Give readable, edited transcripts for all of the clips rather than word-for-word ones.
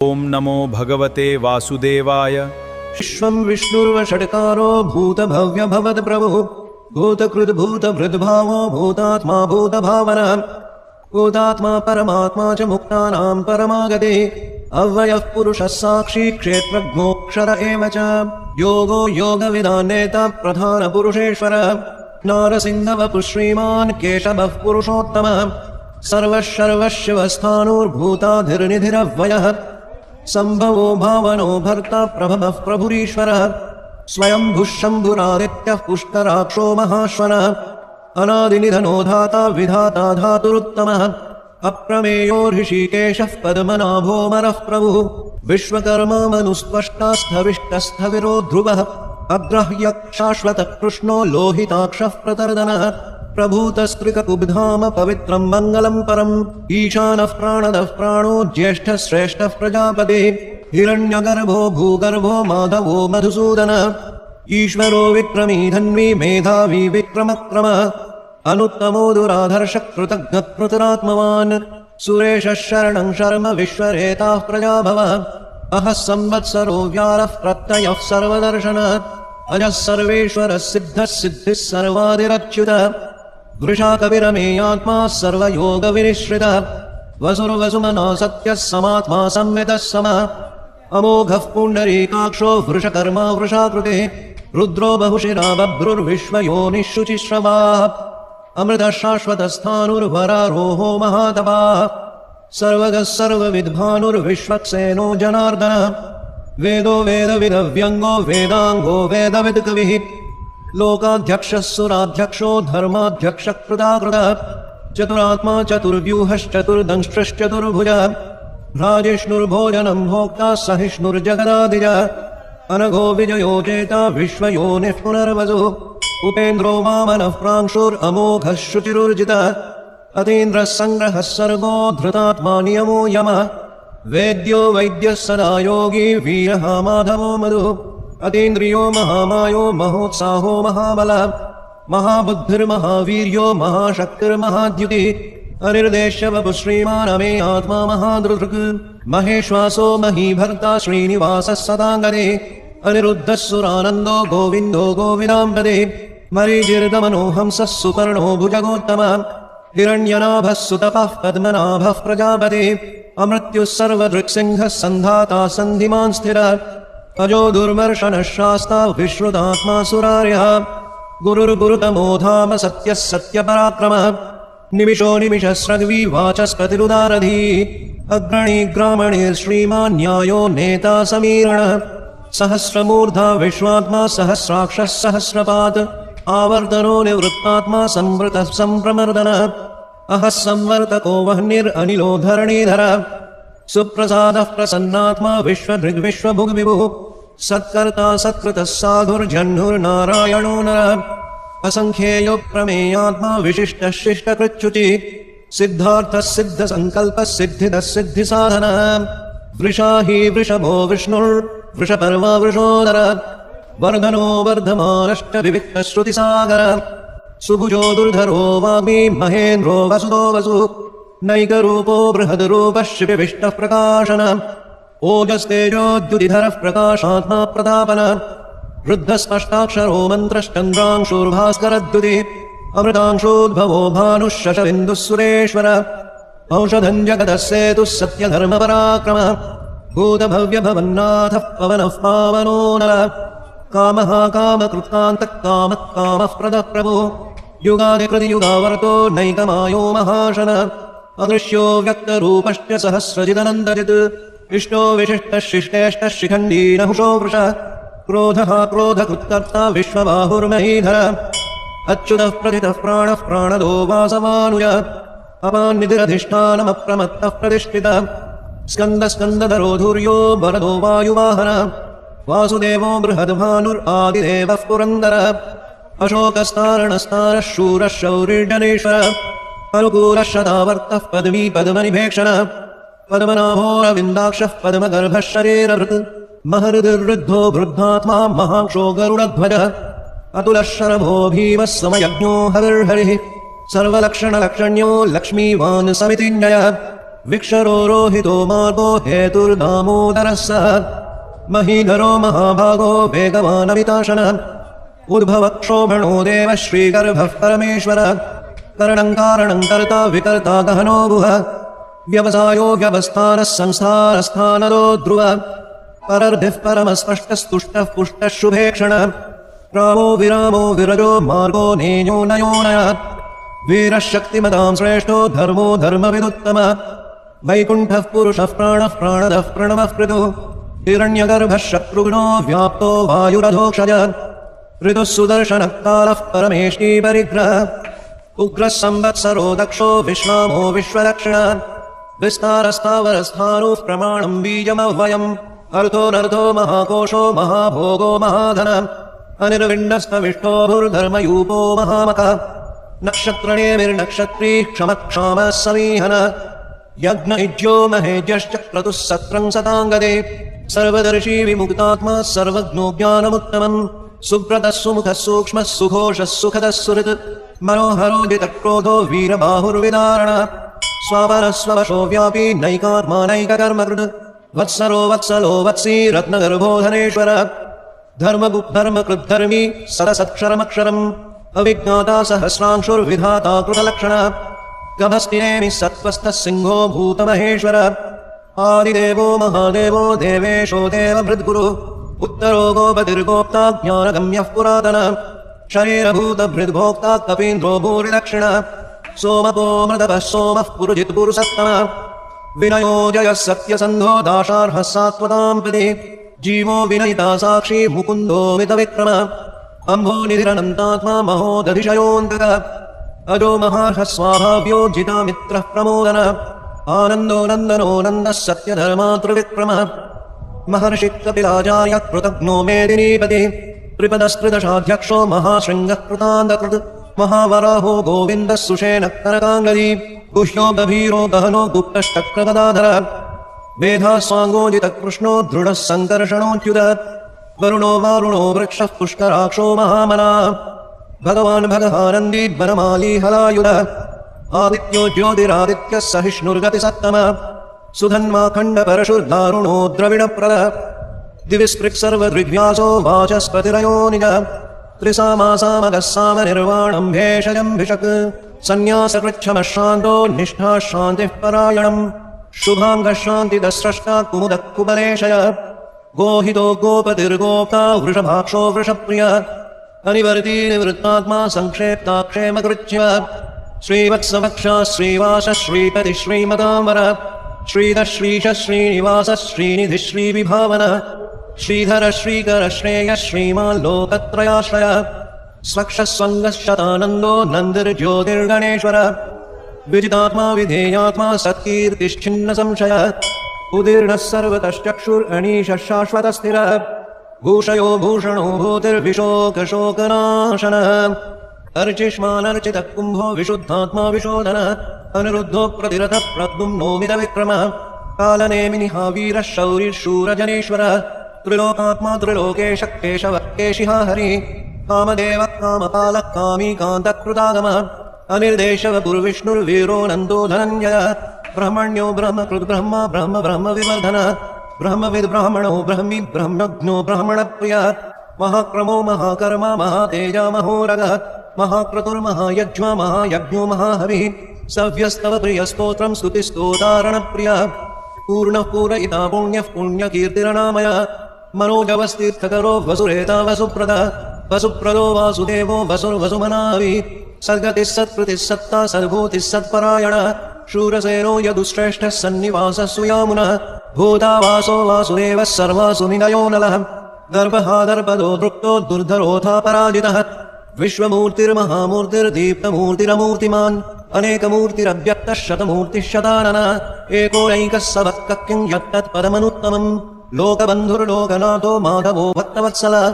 ओम नमो भगवते वासुदेवाय। विश्वं विष्णुर्वषट्कारो भूतभव्य भवत् प्रभुः भूतकृद् भूतभृद्भावो भूतात्मा भूतभावना भूतात्मा परमात्मा च मुक्तानां परमागतिः अव्ययः पुरुषः साक्षी क्षेत्रज्ञोऽक्षर एव च योगो योगविदान्नेता प्रधानपुरुषेश्वरः नारसिंहवपुः श्रीमान् केशवः पुरुषोत्तमः सर्वशर्वशिवस्थाणुर्भूताधिर्निधिरव्ययः सम्भवो भावनो भर्ता प्रभवः प्रभुरीश्वरः स्वयंभुः शम्भुरादित्यः पुष्कराक्षो महाश्वरः अनादिनिधनो धाता विधाता धातुरुत्तमः अप्रमेयो ऋषिकेशः पद्मनाभोऽमरः प्रभुः विश्वकर्मा मनुस्पष्टास्थविष्टस्थविरो ध्रुवः अग्राह्यः शाश्वतः कृष्णो लोहिताक्षः प्रतर्दनः प्रभूतस्त्रिककुब्धाम पवित्रं मङ्गलं परम् ईशानः प्राणदः प्राणो ज्येष्ठः श्रेष्ठः प्रजापतिः हिरण्यगर्भो भूगर्भो माधवो मधुसूदनः ईश्वरो विक्रमी धन्वी मेधावी विक्रमक्रमः अनुत्तमो दुराधर्षः कृतज्ञः कृतरात्मवान् सुरेशः शरणं शर्म विश्वरेताः प्रजाभवः अहः संवत्सरो व्यारः प्रत्ययः सर्वदर्शनः अजः सर्वेश्वरः सिद्धः सिद्धिः सर्वादिरच्युतः वृषा कविरमेयात्मा सर्वयोगविनिश्रितः वसुर्वसुमनो सत्यः समात्मा संवितः समः अमोघः पुण्डरीकाक्षो वृषकर्मा वृषाकृतिः रुद्रो बहुशिरा बभ्रुर्विश्वयोनिः शुचिश्रवाः अमृतः शाश्वतस्थाणुर्वरारोहो महातपाः सर्वगः सर्वविद्भानुर्विश्वक्सेनो जनार्दनः वेदो वेदविदव्यङ्गो वेदाङ्गो वेदविद्कविः लोकाध्यक्षः सुराध्यक्षो धर्माध्यक्षः कृताकृतः चतुरात्मा चतुर्व्यूहश्चतुर्दंष्ट्रश्चतुर्भुजः राजिष्णुर्भोजनं भोक्ता सहिष्णुर्जगदादिजः अनघो विजयो चेता विश्वयोनिः पुनर्वसुः उपेन्द्रो वामनः प्रांशुरमोघः शुचिरुर्जितः अतीन्द्रः सङ्ग्रहः सर्गो धृतात्मा नियमो यमः वेद्यो वैद्यः सदा योगी वीरः माधवो मधुः अतीन्द्रियो महामायो महोत्साहो महाबलः महाबुद्धिर्महावीर्यो महाशक्तिर्महाद्युतिः अनिर्देश्य वपुः श्रीमान् अमे आत्मा महादृक् महेश्वासो महीभर्ता श्रीनिवासः सदाङ्गतिः अनिरुद्धः सुरानन्दो गोविन्दो गोविदाम्बतिः मरीचिर्दमनो हंसः सुपर्णो भुजगोत्तमः हिरण्यनाभः सुतपः पद्मनाभः प्रजापतिः अमृत्युः सर्वदृक्सिंहः सन्धाता सन्धिमान् स्थिरः अजो दुर्मर्शनः शास्ता विश्रुतात्मा सुरार्यः गुरुर्गुरुतमो धाम सत्यः सत्यपराक्रमः निमिषो निमिषस्रग्वी वाचस्पतिरुदारधीः अग्रणी ग्रामणीर्श्रीमान् न्यायो नेता समीरणः सहस्रमूर्धा विश्वात्मा सहस्राक्षः सहस्रपात् आवर्तनो निवृत्तात्मा संवृतः सम्प्रमर्दनः अहः संवर्तको वह्निरनिलो धरणीधरः सुप्रसादः प्रसन्नात्मा विश्वभृग्विश्वभुग्विभुः सत्कर्ता सत्कृतः साधुर्जह्नुर्नारायणो नरः असङ्ख्येयो प्रमेयात्मा विशिष्टः शिष्टकृच्छुचिः सिद्धार्थः सिद्धसङ्कल्पः सिद्धिदः सिद्धिसाधनः वृषा हि वृषभो विष्णुर्वृषपर्वा वृषोदरः वर्धनो वर्धमानश्च विविक्तश्रुतिसागरः सुभुजो दुर्धरो वाग्मी महेन्द्रो वसुतो वसुः नैकरूपो बृहद्रूपः शिपिविष्टः प्रकाशनः ओजस्तेजोद्युतिधरः प्रकाशात्मा प्रतापनः वृद्धस्पष्टाक्षरो मन्त्रश्चन्द्रांशुर्भास्करद्युतिः अमृतांशोद्भवो भानुः शशबिन्दुः सुरेश्वरः औषधं जगतः सेतुः सत्यधर्मपराक्रमः भूतभव्यभवन्नाथः पवनः पावनो नरः कामः कामकृत्कान्तः कामः कामः प्रदः प्रभुः युगादिकृतियुगावर्तो नैकमायो महाशनः अदृश्यो व्यक्तरूपश्च सहस्रजिदनन्दजित् इष्टो विशिष्टः शिष्टेष्टः शिखण्डी नहुषो वृषः क्रोधः क्रोधकृत्कर्ता विश्वबाहुर्महीधरः अच्युतः प्रथितः प्राणः प्राणदो वासवानुजः अपान्निधिरधिष्ठानमप्रमत्तः प्रतिष्ठितः स्कन्दस्कन्दधरो धुर्यो वरदो वायुवाहनः वासुदेवो बृहद्भानुरादिदेवः पुरन्दरः अशोकस्तारणस्तारः शूरः शौरिर्जनेश्वरः अनुकूलः शतावर्तः पदवी पद्मनिभेक्षणः पद्मनाभोरविन्दाक्षः पद्मगर्भः शरीरभृत् महृदिर्वृद्धो वृद्धात्मा महाक्षो गरुडध्वजः अतुलः शरभो भीमः समयज्ञो हरिर्हरिः सर्वलक्षणलक्षण्यो लक्ष्मीवान् समितिञ्जयः विक्षरो रोहितो मार्गो हेतुर्दामोदरः सः महीधरो महाभागो वेगवानविताशनः उद्भवक्षोभणो देव श्रीगर्भः परमेश्वर करणं कारणं कर्ता विकर्ता गहनो गुह व्यवसायो व्यवस्थानः संस्थानस्थानदो ध्रुव परर्धिः परमस्पष्टस्तुष्टः पुष्टः शुभे क्षणः रामो विरामो विरजो मार्गो नेयो नयो नयात् वीरः शक्तिमतां श्रेष्ठो धर्मो धर्मविदुत्तमः वैकुण्ठः पुरुषः प्राणः प्राणदः प्रणवः पृथुः हिरण्यगर्भः शत्रुघ्नो व्याप्तो वायुरधोक्षजः ऋतुः सुदर्शनः कालः परमेष्टि परिग्रहः उग्रः संवत्सरो दक्षो विश्रामो विश्वदक्षिणः विस्तारस्थावरस्थाणुः प्रमाणं बीजमव्ययम् अर्थोऽनर्थो महाकोशो महाभोगो महाधनः अनिर्विण्डस्तविष्टो भूर्धर्मयूपो महामकः नक्षत्रणेमिर्नक्षत्री क्षमक्षामः समीहनः यज्ञ इज्यो महेज्यश्च क्रतुः सत्रं सताङ्गदे सर्वदर्शी विमुक्तात्मा सर्वज्ञो ज्ञानमुत्तमम् सुब्रतः सुमुखः सूक्ष्मः सुघोषः सुखदः सुहृत् मनोहरो जितक्रोधो वीरबाहुर्विदारणः स्वापरः स्ववशो व्यापी नैकात्मा नैककर्मकृत् वत्सरो वत्सलो वत्सी रत्नगर्भो धनेश्वरः धर्मकृद्धर्मी सरसत्क्षरमक्षरम् अविज्ञाता सहस्रांशुर्विधाता कृतलक्षणः गभस्तिनेमिः सत्त्वस्थः सिंहो भूतमहेश्वरः आदिदेवो महादेवो देवेशो देवभृद्गुरुः उत्तरो गोपतिर्गोप्ता ज्ञानगम्यः पुरातनः शरीरभूतभृद्भोक्ता कपीन्द्रो भूरिदक्षिणः सोमपो मृतपः सोमः पुरुजित् पुरुषत्तमः विनयो जयः सत्यसन्धो दाशार्हः सात्वतां प्रति जीवो विनयिता साक्षी मुकुन्दो मितविक्रमः अम्भो निधिरनन्तात्मा महोदधिशयोऽन्तकः अजो महार्हः स्वाभाव्यो जितामित्रः प्रमोदनः आनन्दो नन्दनो नन्दः सत्यधर्मातृविक्रमः महर्षि कपिलाचार्यः कृतघ्नो मेदिनीपतिः त्रिपदस्त्रिदशाध्यक्षो महाशृङ्गः कृतान्तकृत् महावराहो गोविन्दः सुषेणः करकाङ्गदी गुह्यो गभीरो गहनो गुप्तश्चक्रगदाधरः वेधास्वाङ्गोजितकृष्णो दृढः सङ्कर्षणोच्युतः वरुणो वारुणो वृक्षः पुष्कराक्षो महामना भगवान् भगहानन्दी वनमाली हलायुधः आदित्यो ज्योतिरादित्यः सहिष्णुर्गतिसत्तमः सुधन्माखण्डपरशुर्दारुणो द्रविणप्रदः दिविस्पृक्सर्वदृग्व्यासो वाचस्पतिरयो निजः त्रिसामासामगः सामनिर्वाणं भेषजं भिषक् सन्न्यासकृच्छमः शान्तो निष्ठा शान्तिः परायणम् शुभाङ्गः शान्तिदस्रष्टा कुमुदः कुबलेशयः गोहितो गोपतिर्गोप्ता वृषभाक्षो वृषप्रियः अनिवर्ती निवृत्तात्मा संक्षेप्ताक्षेमकृच्छ्यः श्रीवत्सवक्षा श्रीवासः श्रीपतिः श्रीमताम्बरः श्रीधः श्रीशः श्रीनिवासः श्रीनिधिः श्रीविभावनः श्रीधरः श्रीकरः श्रेयः श्रीमान् लोकत्रयाश्रयः स्वक्षः स्वङ्गः शतानन्दो नन्दिर्ज्योतिर्गणेश्वरः विजितात्मा विधेयात्मा सत्कीर्तिश्छिन्न संशयः उदीर्णः सर्वतश्चक्षुरनीशः शाश्वतस्थिरः भूषयो भूषणो भूतिर्विशोकशोकनाशनः अर्चिष्मानर्चितः कुम्भो विशुद्धात्मा विशोधनः अनिरुद्धो प्रतिरथः प्रद्युम्नो मितविक्रमः कालनेमिनिः वीरः शौरिः शूरजनेश्वरः त्रिलोकात्मा त्रिलोकेश केशवः केशिः हरिः कामदेवः कामपालः कामी कान्तकृतागमः अनिर्देशवपुर्विष्णुर्वीरो नन्दो धनञ्जयः ब्रह्मण्यो ब्रह्मकृद्ब्रह्मा ब्रह्म ब्रह्मविवर्धनः ब्रह्मविद्ब्राह्मणो ब्रह्मी ब्रह्मज्ञो ब्राह्मणप्रियः महाक्रमो महाकर्मा महातेजा महोरगः महाक्रतुर्महायज्ञो महायज्ञो महाहविः सव्यस्तव प्रियस्तोत्रं स्तुतिस्तोतारणप्रियः पूर्णः पूरयिता पुण्यः पुण्यकीर्तिरनामयः मनोजवस्तीर्थकरो वसुरेता वसुप्रदः वसुप्रदो वासुदेवो वसुर्वसुमनाभिः सद्गतिः सत्कृतिः सत्ता सद्भूतिः सत्परायणः शूरसेनो यदुश्रेष्ठः सन्निवासः सुयामुनः भूतावासो वासुदेवः सर्वासु निलयो नलः दर्पहादर्पदो दृप्तो दुर्धरोऽथा पराजितः विश्वमूर्तिर्महामूर्तिर्दीप्तमूर्तिरमूर्तिमान् अनेकमूर्तिरव्यक्तः शतमूर्तिः शताननः एकोनैकः सवक्कः किं यत्तत्पदमनुत्तमम् लोकबन्धुर्लोकनाथो माधवो भक्तवत्सलः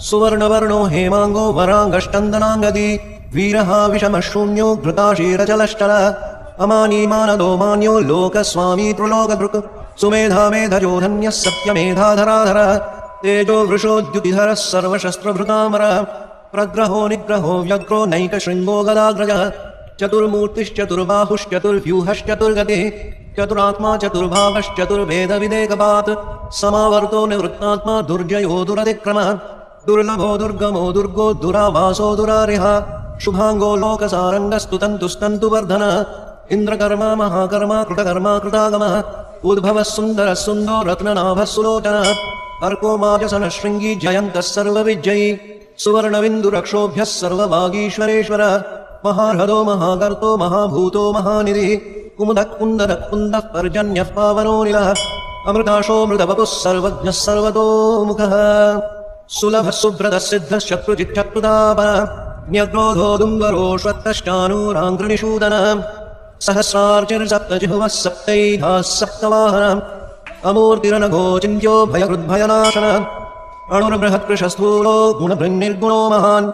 सुवर्णवर्णो हेमाङ्गो वराङ्गष्टन्दनाङ्गदी वीरः विषमशून्यो घृताशीरचलश्चलः अमानीमानदो मान्यो लोकस्वामी त्रिलोकदृक् सुमेधा मेधजो धन्यः सत्यमेधाधराधरः तेजो वृषोद्युतिधरः सर्वशस्त्रभृतामरः प्रग्रहो निग्रहो व्यग्रो नैकशृङ्गो गदाग्रजः चतुर्मूर्तिश्चतुर्बाहुश्चतुर्व्यूहश्चतुर्गतिः चतुरात्मा चतुर्भागश्चतुर्भेदविदेकपात् समावर्तो निवृत्तात्मा दुर्जयो दुरतिक्रमः दुर्लभो दुर्गमो दुर्गो दुरावासो दुरारिः शुभाङ्गो लोकसारङ्गस्तु तन्तुस्तन्तुवर्धनः इन्द्रकर्मा महाकर्मा कृतकर्मा कृतागमः उद्भवः सुन्दरः सुन्दो रत्ननाभः सुलोचनः अर्को माजसनः शृङ्गी जयन्तः सर्वविजयी सुवर्णबिन्दुरक्षोभ्यः सर्ववागीश्वरेश्वरः महार्हदो महागर्तो महाभूतो महानिधिः कुमुदः कुन्दरः कुन्दः पर्जन्यः पावनोऽनिलः अमृताशो मृतवपुः सर्वज्ञः सर्वतोमुखः सुलभः सुभ्रतः सिद्धः शत्रुजिच्छत्रुतापनः ज्ञग्रोधो दुम्बरोऽश्वत्थश्चानूराङ्घ्रिनिषूदनः सहस्रार्चिर्सप्तजिह्वः सप्तैधाः सप्तवाहनः अमूर्तिरनघो चिन्त्यो भयकृद्भयनाशनः अणुर्बृहत्कृशस्थूलो गुणभृन्निर्गुणो महान्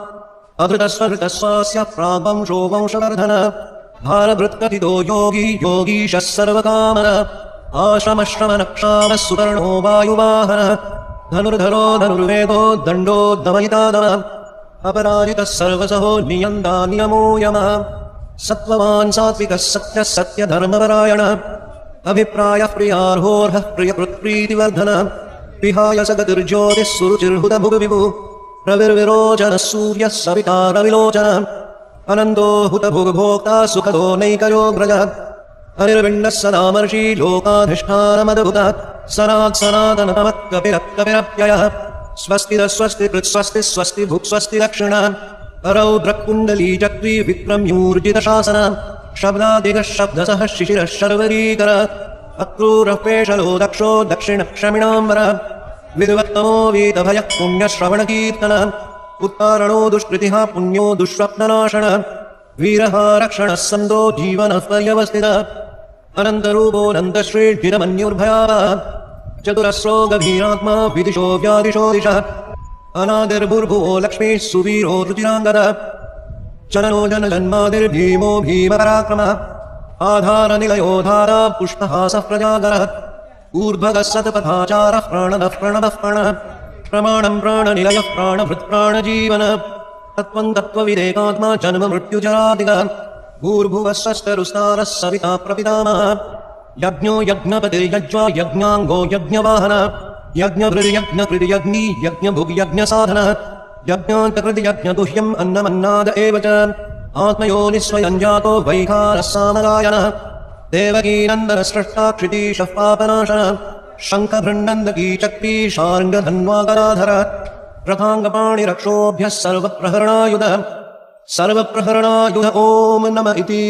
अधृतस्वधृतस्वास्य प्राग्वंशो वंशवर्धनः भारभृत्कथितो योगी योगीशः सर्वकामनः आश्रमश्रमनक्षामः सुवर्णो वायुवाहनः धनुर्धरो धनुर्वेदो दण्डो दमयितादमः अपराजितः सर्वसहो नियन्ता नियमो यमः सत्त्ववान् सात्विकः सत्यः सत्यधर्मपरायणः अभिप्रायः प्रियार्होर्हः प्रियकृत्प्रीतिवर्धनः विहाय सगतिर्ज्योतिः सुरुचिर्हुतभुग्विभुः रविर्विरोचनः सूर्यः सविता रविलोचनः अनन्तो हुतभुग्भोक्ता सुखदो नैकयोग्रजः हरिर्विण्णः सदामर्षि लोकाधिष्ठानमद्भुतः सनात् सनातनतमत्कपिरप्ययः स्वस्तिरः स्वस्तिकृत् स्वस्ति स्वस्ति भुक् स्वस्ति दक्षिणः रौद्रकुण्डली चक्री विक्रम्यूर्जितशासनः शब्दादिगः शब्दसः शिशिरः शर्वरीकरः अक्रूरः पेशलो दक्षो दक्षिणक्षमिणाम्बरः विद्वत्तमो वीतभयः पुण्यश्रवणकीर्तनः उत्तारणो दुष्कृतिः पुण्यो दुःस्वप्ननाशनः वीरः रक्षणः सन्दो जीवनः पर्यवस्थितः अनन्तरूपोऽनन्तश्रीर्भिरमन्युर्भयावः चतुरस्रो गभीरात्मा विदिशो व्यादिशो दिशः अनादिर्भुर्भुवो लक्ष्मीः सुवीरो रुचिराङ्गदः चलनो जनजन्मादिर्भीमो भीमपराक्रमः आधारनिलयो धारा पुष्पहासः प्रजागरः ऊर्ध्वगः सतपथाचारः प्राणदः प्रणवः प्रणः प्रमाणं प्राणनिलयः प्राणभृत्प्राणजीवनः तत्त्वं तत्त्वविदेकात्मा जन्म मृत्युजरादिगः भूर्भुवः स्वस्तरुस्तारः सविता प्रपितामहः यज्ञो यज्ञपतिर्यज्वा यज्ञाङ्गो यज्ञवाहनः यज्ञभृर्यज्ञकृतियज्ञी यज्ञभुग्यज्ञसाधनः यज्ञान्तकृतियज्ञदुह्यम् अन्नमन्नाद एव च आत्मयोनिस्वयं जातो वैखारः सामगायनः देवकीनन्दनस्रष्टा क्षितीशः पापनाशनः शङ्खभृन्नन्दकी चक्री शार्ङ्गधन्वाकराधरः रथाङ्गपाणिरक्षोभ्यः सर्वप्रहरणायुधः ॐ नम इति।